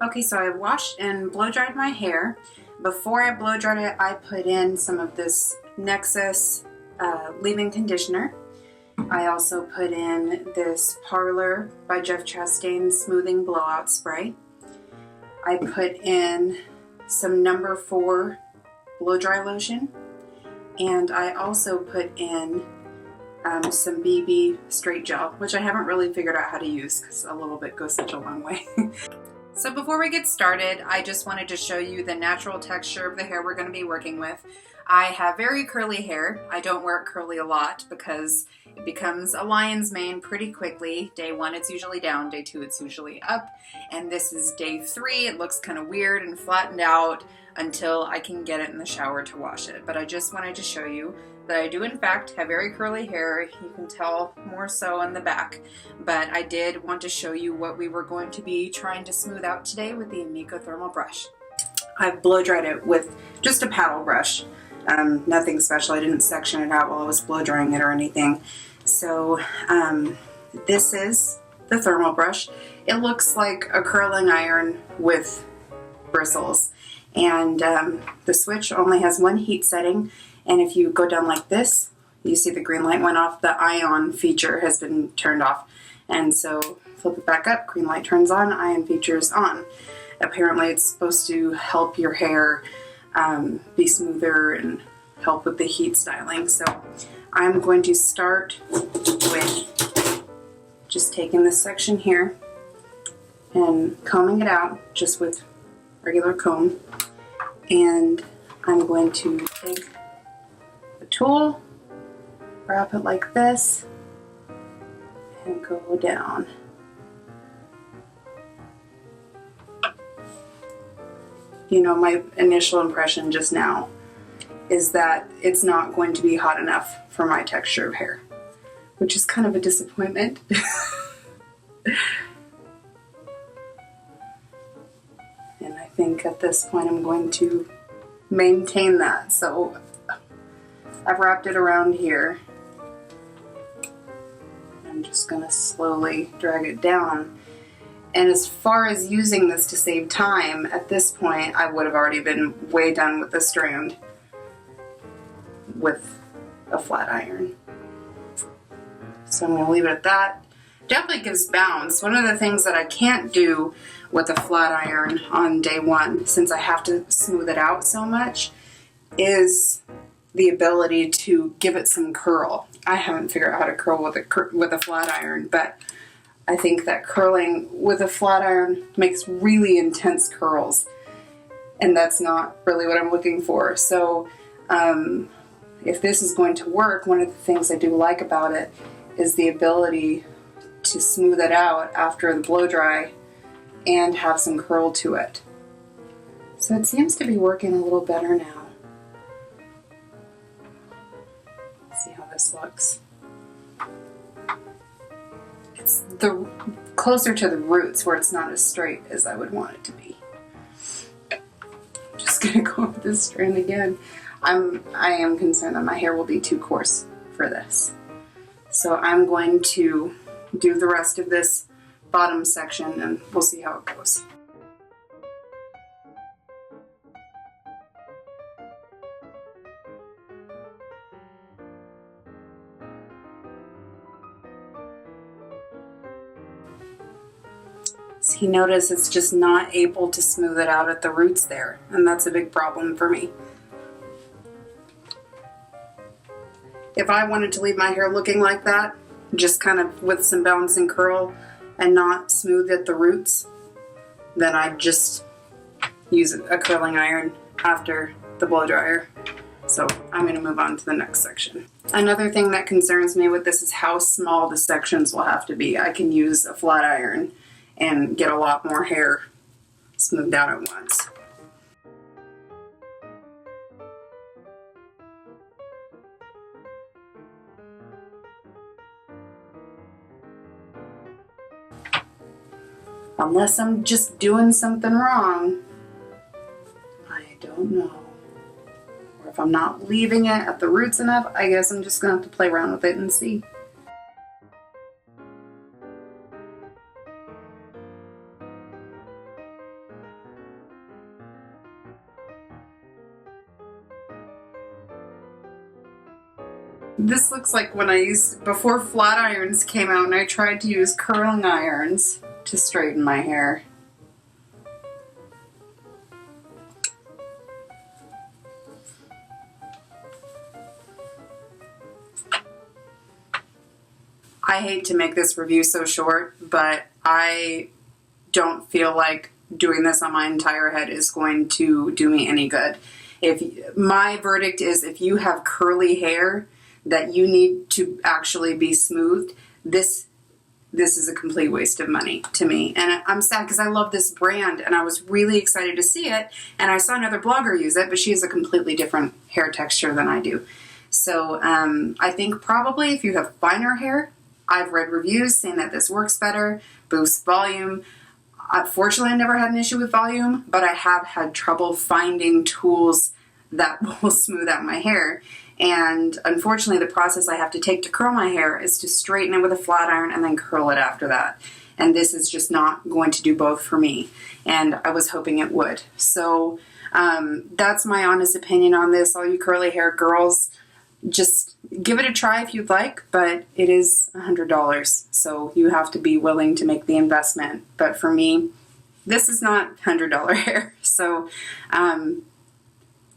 Okay, so I washed and blow dried my hair. Before I blow dried it, I put in some of this Nexxus leave-in conditioner. I also put in this Parlor by Jeff Chastain smoothing blowout spray. I put in some number 4 blow dry lotion, and I also put in some BB straight gel, which I haven't really figured out how to use because a little bit goes such a long way. So before we get started, I just wanted to show you the natural texture of the hair we're going to be working with. I have very curly hair. I don't wear it curly a lot because it becomes a lion's mane pretty quickly. Day 1 it's usually down, day 2 it's usually up, and this is day 3. It looks kind of weird and flattened out until I can get it in the shower to wash it. But I just wanted to show you that I do in fact have very curly hair. You can tell more so in the back, but I did want to show you what we were going to be trying to smooth out today with the Amiko thermal brush. I've blow dried it with just a paddle brush, nothing special. I didn't section it out while I was blow drying it or anything. So this is the thermal brush. It looks like a curling iron with bristles, and the switch only has one heat setting. And if you go down like this, you see the green light went off. The ion feature has been turned off. And so flip it back up, green light turns on, ion feature is on. Apparently it's supposed to help your hair be smoother and help with the heat styling. So I'm going to start with just taking this section here and combing it out just with regular comb. And I'm going to take tool, wrap it like this, and go down. You know, my initial impression just now is that it's not going to be hot enough for my texture of hair, which is kind of a disappointment. And I think at this point I'm going to maintain that. So I've wrapped it around here. I'm just going to slowly drag it down. And as far as using this to save time, at this point I would have already been way done with the strand with a flat iron. So I'm going to leave it at that. Definitely gives bounce. One of the things that I can't do with a flat iron on day 1, since I have to smooth it out so much, is the ability to give it some curl. I haven't figured out how to curl with a flat iron, but I think that curling with a flat iron makes really intense curls, and that's not really what I'm looking for. So if this is going to work, one of the things I do like about it is the ability to smooth it out after the blow dry and have some curl to it. So it seems to be working a little better now. See how this looks. It's the closer to the roots where it's not as straight as I would want it to be. I'm just gonna go with this strand again. I am concerned that my hair will be too coarse for this. So I'm going to do the rest of this bottom section and we'll see how it goes. So you notice it's just not able to smooth it out at the roots there, and that's a big problem for me. If I wanted to leave my hair looking like that, just kind of with some bounce and curl and not smooth at the roots, then I'd just use a curling iron after the blow dryer. So I'm going to move on to the next section. Another thing that concerns me with this is how small the sections will have to be. I can use a flat iron and get a lot more hair smoothed out at once. Unless I'm just doing something wrong, I don't know. Or if I'm not leaving it at the roots enough, I guess I'm just gonna have to play around with it and see. This looks like when before flat irons came out and I tried to use curling irons to straighten my hair. I hate to make this review so short, but I don't feel like doing this on my entire head is going to do me any good. My verdict is, if you have curly hair that you need to actually be smoothed, this is a complete waste of money to me. And I'm sad because I love this brand and I was really excited to see it, and I saw another blogger use it, but she has a completely different hair texture than I do. So I think probably if you have finer hair, I've read reviews saying that this works better, boosts volume. Fortunately, I never had an issue with volume, but I have had trouble finding tools that will smooth out my hair. And unfortunately, the process I have to take to curl my hair is to straighten it with a flat iron and then curl it after that. And this is just not going to do both for me. And I was hoping it would. So that's my honest opinion on this. All you curly hair girls, just give it a try if you'd like, but it is $100. So you have to be willing to make the investment. But for me, this is not $100 hair. So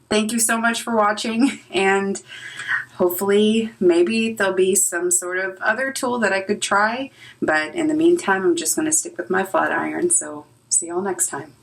thank you so much for watching, and hopefully maybe there'll be some sort of other tool that I could try. But in the meantime, I'm just going to stick with my flat iron. So see y'all next time.